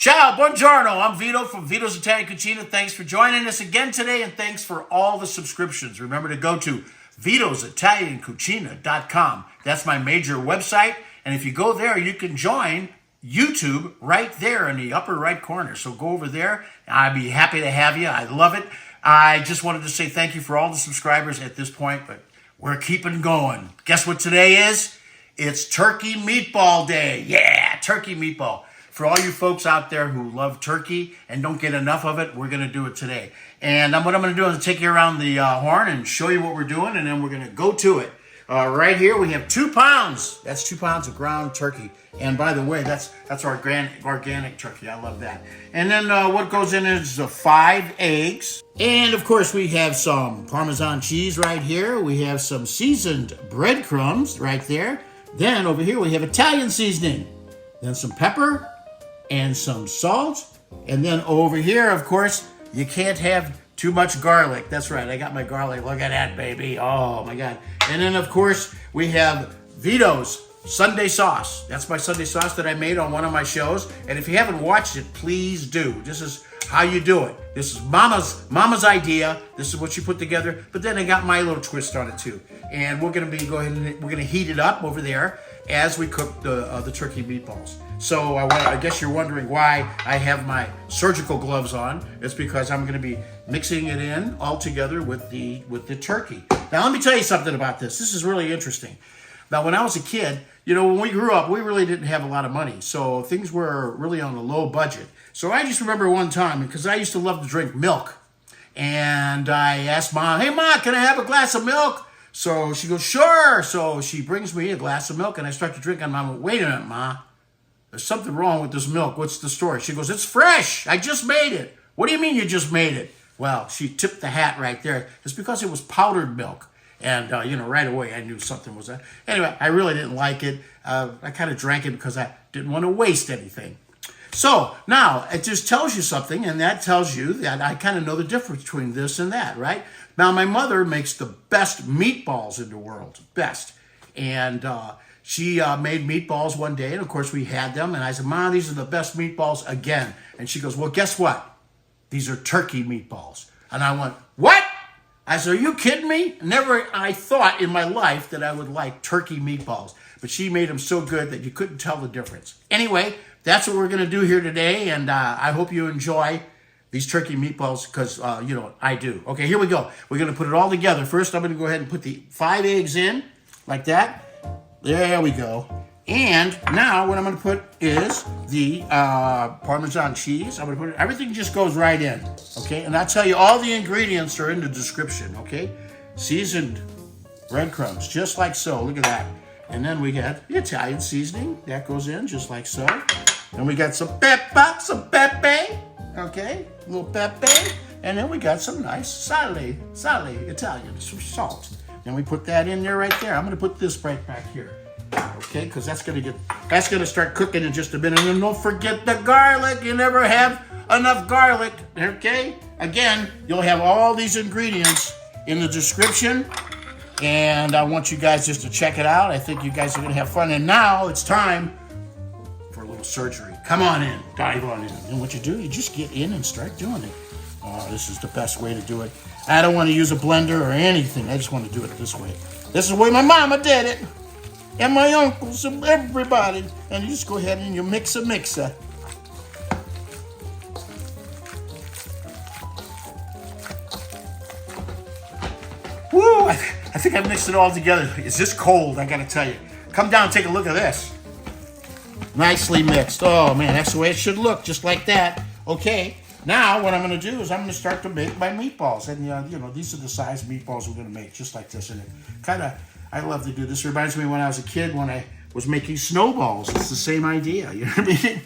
Ciao, buongiorno. I'm Vito from Vito's Italian Cucina. Thanks for joining us again today, and thanks for all the subscriptions. Remember to go to vitositaliancucina.com. That's my major website, and if you go there, you can join YouTube right there in the upper right corner. So go over there. I'd be happy to have you. I love it. I just wanted to say thank you for all the subscribers at this point, but we're keeping going. Guess what today is? It's Turkey Meatball Day. Yeah, turkey meatball. For all you folks out there who love turkey and don't get enough of it, we're going to do it today. And what I'm going to do is take you around the horn and show you what we're doing, and then we're going to go to it. Right here, we have 2 pounds. That's 2 pounds of ground turkey. And by the way, that's organic turkey. I love that. And then what goes in is 5 eggs. And of course, we have some Parmesan cheese right here. We have some seasoned breadcrumbs right there. Then over here, we have Italian seasoning. Then some pepper and some salt. And then over here, of course, you can't have too much garlic. That's right, I got my garlic. Look at that, baby. Oh, my God. And then, of course, we have Vito's Sunday sauce. That's my Sunday sauce that I made on one of my shows. And if you haven't watched it, please do. This is how you do it. This is Mama's idea. This is what she put together. But then I got my little twist on it, too. And we're going to we're going to heat it up over there as we cook the turkey meatballs. So I guess you're wondering why I have my surgical gloves on. It's because I'm going to be mixing it in all together with the turkey. Now let me tell you something about this. This is really interesting. Now when I was a kid, when we grew up, we really didn't have a lot of money. So things were really on a low budget. So I just remember one time, because I used to love to drink milk. And I asked Mom, "Hey Ma, can I have a glass of milk?" So she goes, "Sure." So she brings me a glass of milk and I start to drink. And I'm like, "Wait a minute, Ma. There's something wrong with this milk. What's the story?" She goes, "It's fresh. I just made it." "What do you mean you just made it?" Well, she tipped the hat right there. It's because it was powdered milk. And, right away I knew something was that. Anyway, I really didn't like it. I kind of drank it because I didn't want to waste anything. So now it just tells you something, and that tells you that I kind of know the difference between this and that, right? Now, my mother makes the best meatballs in the world, best. And she made meatballs one day, and of course we had them. And I said, "Mom, these are the best meatballs again." And she goes, "Well, guess what? These are turkey meatballs." And I went, "What?" I said, "Are you kidding me?" Never I thought in my life that I would like turkey meatballs. But she made them so good that you couldn't tell the difference. Anyway, that's what we're going to do here today. And I hope you enjoy these turkey meatballs because, I do. Okay, here we go. We're going to put it all together. First, I'm going to go ahead and put the 5 eggs in like that. There we go. And now what I'm going to put is the Parmesan cheese. I'm going to put it, everything just goes right in, okay? And I'll tell you, all the ingredients are in the description, okay? Seasoned breadcrumbs, just like so. Look at that. And then we got the Italian seasoning. That goes in just like so. And we got some pepe, okay? A little pepe. And then we got some nice sale Italian, some salt. And we put that in there right there. I'm going to put this right back here. Okay, because that's gonna start cooking in just a minute. And don't forget the garlic. You never have enough garlic. Okay? Again, you'll have all these ingredients in the description. And I want you guys just to check it out. I think you guys are gonna have fun. And now it's time for a little surgery. Come on in, dive on in. And what you do, you just get in and start doing it. Oh, this is the best way to do it. I don't want to use a blender or anything. I just want to do it this way. This is the way my mama did it. And my uncles and everybody. And you just go ahead and you mix a mixer. Woo! I think I mixed it all together. Is this cold? I gotta tell you. Come down and take a look at this. Nicely mixed. Oh man, that's the way it should look, just like that. Okay, now what I'm gonna do is I'm gonna start to make my meatballs. And these are the size meatballs we're gonna make, just like this. And it I love to do this. It reminds me when I was a kid when I was making snowballs. It's the same idea, you know what I mean?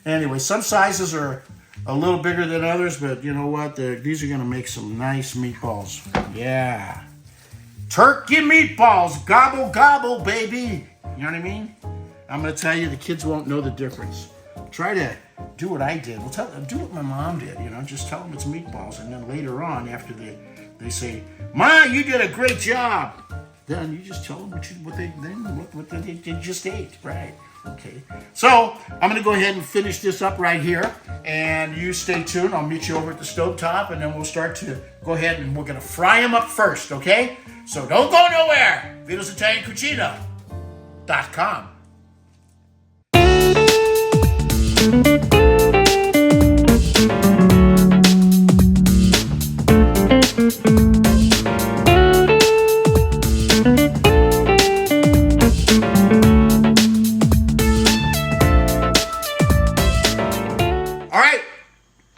Anyway, some sizes are a little bigger than others, but you know what? These are going to make some nice meatballs. Yeah. Turkey meatballs. Gobble, gobble, baby. You know what I mean? I'm going to tell you, the kids won't know the difference. Try to do what I did. Do what my mom did, Just tell them it's meatballs. And then later on, after they say, "Ma, you did a great job," then you just tell them what they just ate, right? Okay, so I'm going to go ahead and finish this up right here, and you stay tuned. I'll meet you over at the stove top, and then we'll start to go ahead and we're going to fry them up first, okay? So don't go nowhere. Vito's Italian Cucina.com.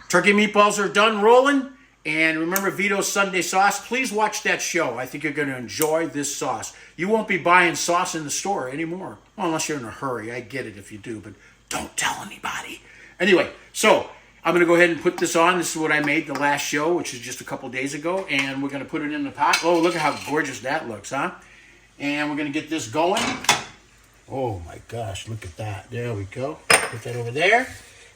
Turkey meatballs are done rolling. And remember Vito's Sunday sauce. Please watch that show. I think you're going to enjoy this sauce. You won't be buying sauce in the store anymore. Well, unless you're in a hurry. I get it if you do, but don't tell anybody. Anyway, so I'm going to go ahead and put this on. This is what I made the last show, which is just a couple days ago. And we're going to put it in the pot. Oh, look at how gorgeous that looks, huh? And we're going to get this going. Oh, my gosh. Look at that. There we go. Put that over there.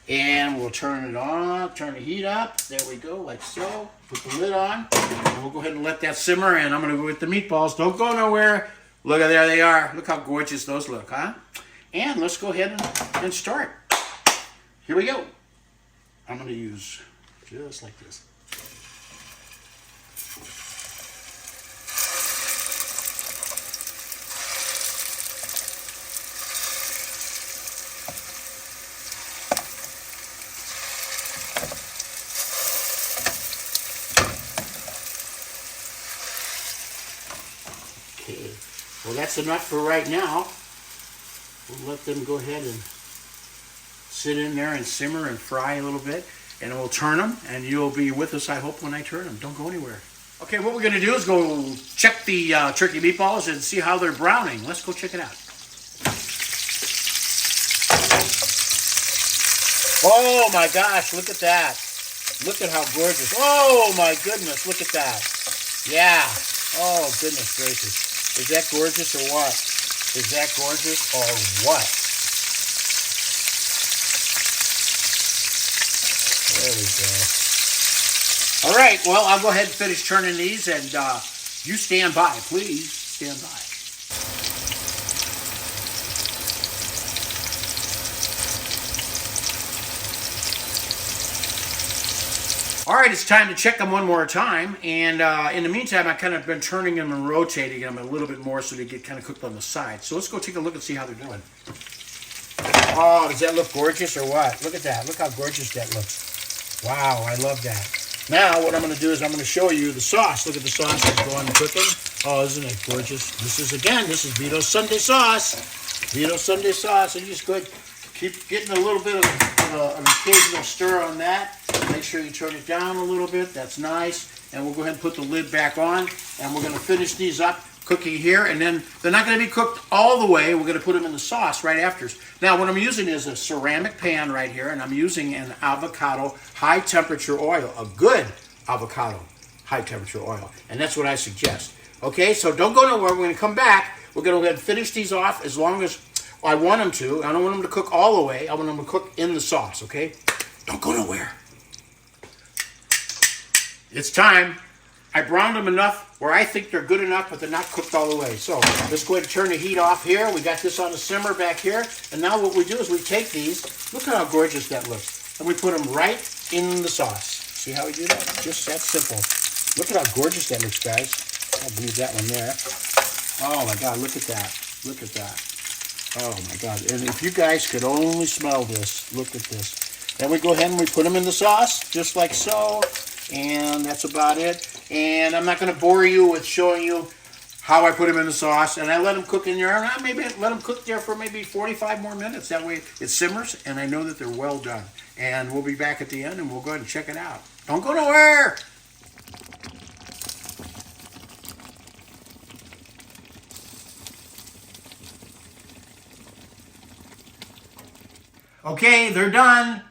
And we'll turn it on, turn the heat up. There we go, like so. Put the lid on. And we'll go ahead and let that simmer. And I'm going to go with the meatballs. Don't go nowhere. Look, there they are. Look how gorgeous those look, huh? And let's go ahead and start. Here we go. I'm going to use just like this. Well, that's enough for right now. We'll let them go ahead and sit in there and simmer and fry a little bit. And we'll turn them, and you'll be with us, I hope, when I turn them. Don't go anywhere. Okay, what we're going to do is go check the turkey meatballs and see how they're browning. Let's go check it out. Oh, my gosh, look at that. Look at how gorgeous. Oh, my goodness, look at that. Yeah. Oh, goodness gracious. Is that gorgeous or what? Is that gorgeous or what? There we go. All right, well, I'll go ahead and finish turning these, and you stand by. Please stand by. All right, it's time to check them one more time. And in the meantime, I've kind of been turning them and rotating them a little bit more so they get kind of cooked on the side. So let's go take a look and see how they're doing. Oh, does that look gorgeous or what? Look at that. Look how gorgeous that looks. Wow, I love that. Now, what I'm going to do is I'm going to show you the sauce. Look at the sauce that's going cooking. Oh, isn't it gorgeous? This is Vito's Sunday sauce. Vito's Sunday sauce. And you just go ahead, keep getting a little bit of an occasional stir on that. Make sure you turn it down a little bit. That's nice. And we'll go ahead and put the lid back on. And we're going to finish these up cooking here. And then they're not going to be cooked all the way. We're going to put them in the sauce right after. Now, what I'm using is a ceramic pan right here. And I'm using an avocado high temperature oil. A good avocado high temperature oil. And that's what I suggest. Okay, so don't go nowhere. We're going to come back. We're going to go ahead and finish these off as long as I want them to. I don't want them to cook all the way. I want them to cook in the sauce, okay? Don't go nowhere. It's time. I browned them enough where I think they're good enough, but they're not cooked all the way. So let's go ahead and turn the heat off here. We got this on the simmer back here. And now what we do is we take these. Look at how gorgeous that looks. And we put them right in the sauce. See how we do that? Just that simple. Look at how gorgeous that looks, guys. I'll move that one there. Oh, my God. Look at that. Look at that. Oh, my God. And if you guys could only smell this, look at this. Then we go ahead and we put them in the sauce, just like so. And that's about it. And I'm not going to bore you with showing you how I put them in the sauce. And I let them cook in there. And I maybe let them cook there for maybe 45 more minutes. That way it simmers, and I know that they're well done. And we'll be back at the end, and we'll go ahead and check it out. Don't go nowhere. Okay, they're done.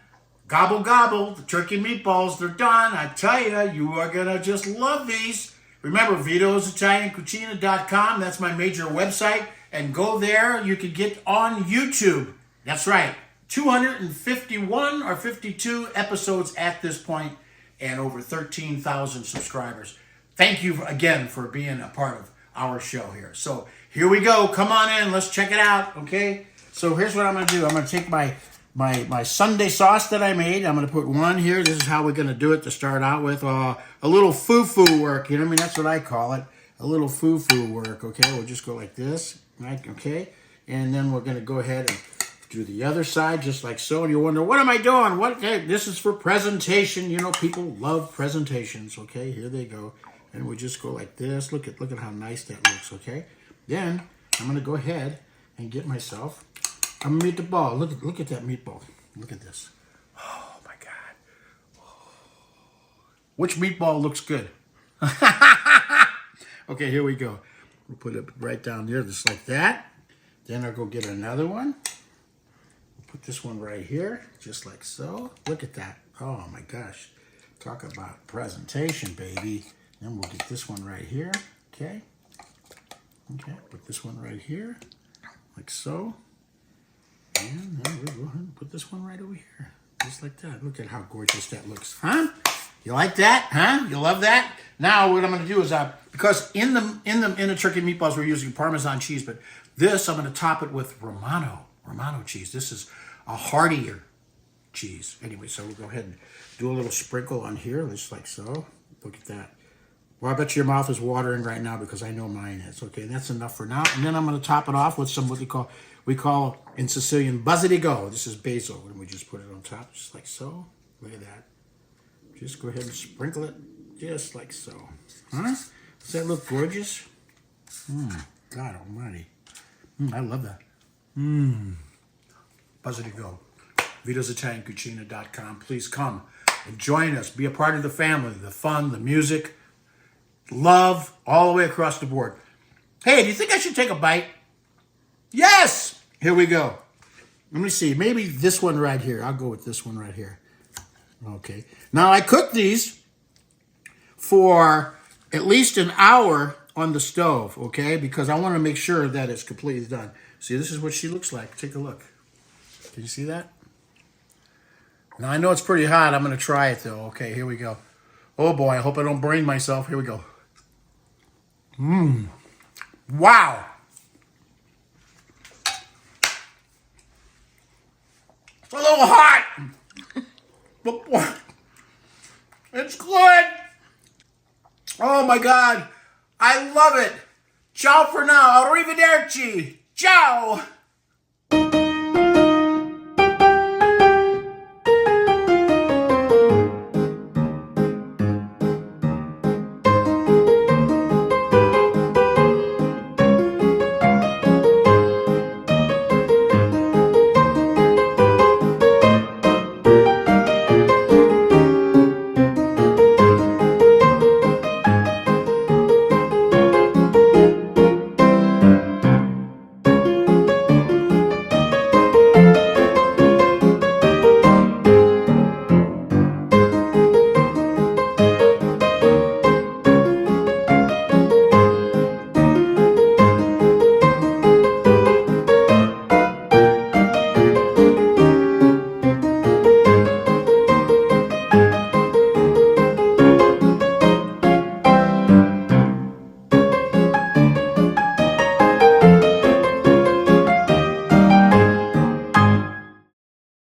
Gobble, gobble. The turkey meatballs, they're done. I tell you, you are going to just love these. Remember, Vito's Italian Cucina.com. That's my major website. And go there. You can get on YouTube. That's right. 251 or 52 episodes at this point and over 13,000 subscribers. Thank you again for being a part of our show here. So here we go. Come on in. Let's check it out, okay? So here's what I'm going to do. I'm going to take my Sunday sauce that I made. I'm going to put one here. This is how we're going to do it to start out with. A little foo-foo work. You know what I mean? That's what I call it. A little foo-foo work. Okay, we'll just go like this. Right? Okay, and then we're going to go ahead and do the other side just like so. And you wonder, what am I doing? What? Hey, this is for presentation. You know, people love presentations. Okay, here they go. And we just go like this. Look at how nice that looks. Okay, then I'm going to go ahead and get myself a meatball. Look at that meatball. Look at this. Oh my God. Which meatball looks good? Okay, here we go. We'll put it right down there just like that. Then I'll go get another one. We'll put this one right here, just like so. Look at that. Oh my gosh. Talk about presentation, baby. Then we'll get this one right here. Okay. Okay, put this one right here, like so. And then we'll go ahead and put this one right over here, just like that. Look at how gorgeous that looks, huh? You like that, huh? You love that? Now what I'm going to do is, because in the turkey meatballs we're using Parmesan cheese, but this I'm going to top it with Romano cheese. This is a heartier cheese. Anyway, so we'll go ahead and do a little sprinkle on here, just like so. Look at that. Well, I bet your mouth is watering right now because I know mine is. Okay, that's enough for now. And then I'm going to top it off with some what we call in Sicilian basilico. This is basil, and we just put it on top just like so. Look at that. Just go ahead and sprinkle it just like so. Huh? Does that look gorgeous? God almighty. I love that. Basilico. Vito's Italian Cucina.com. Please come and join us. Be a part of the family, the fun, the music. Love all the way across the board. Hey, do you think I should take a bite? Yes! Here we go. Let me see. Maybe this one right here. I'll go with this one right here. Okay. Now, I cooked these for at least an hour on the stove, okay? Because I want to make sure that it's completely done. See, this is what she looks like. Take a look. Can you see that? Now, I know it's pretty hot. I'm going to try it, though. Okay, here we go. Oh, boy. I hope I don't burn myself. Here we go. Wow. It's a little hot. But it's good. Oh my God. I love it. Ciao for now. Arrivederci. Ciao.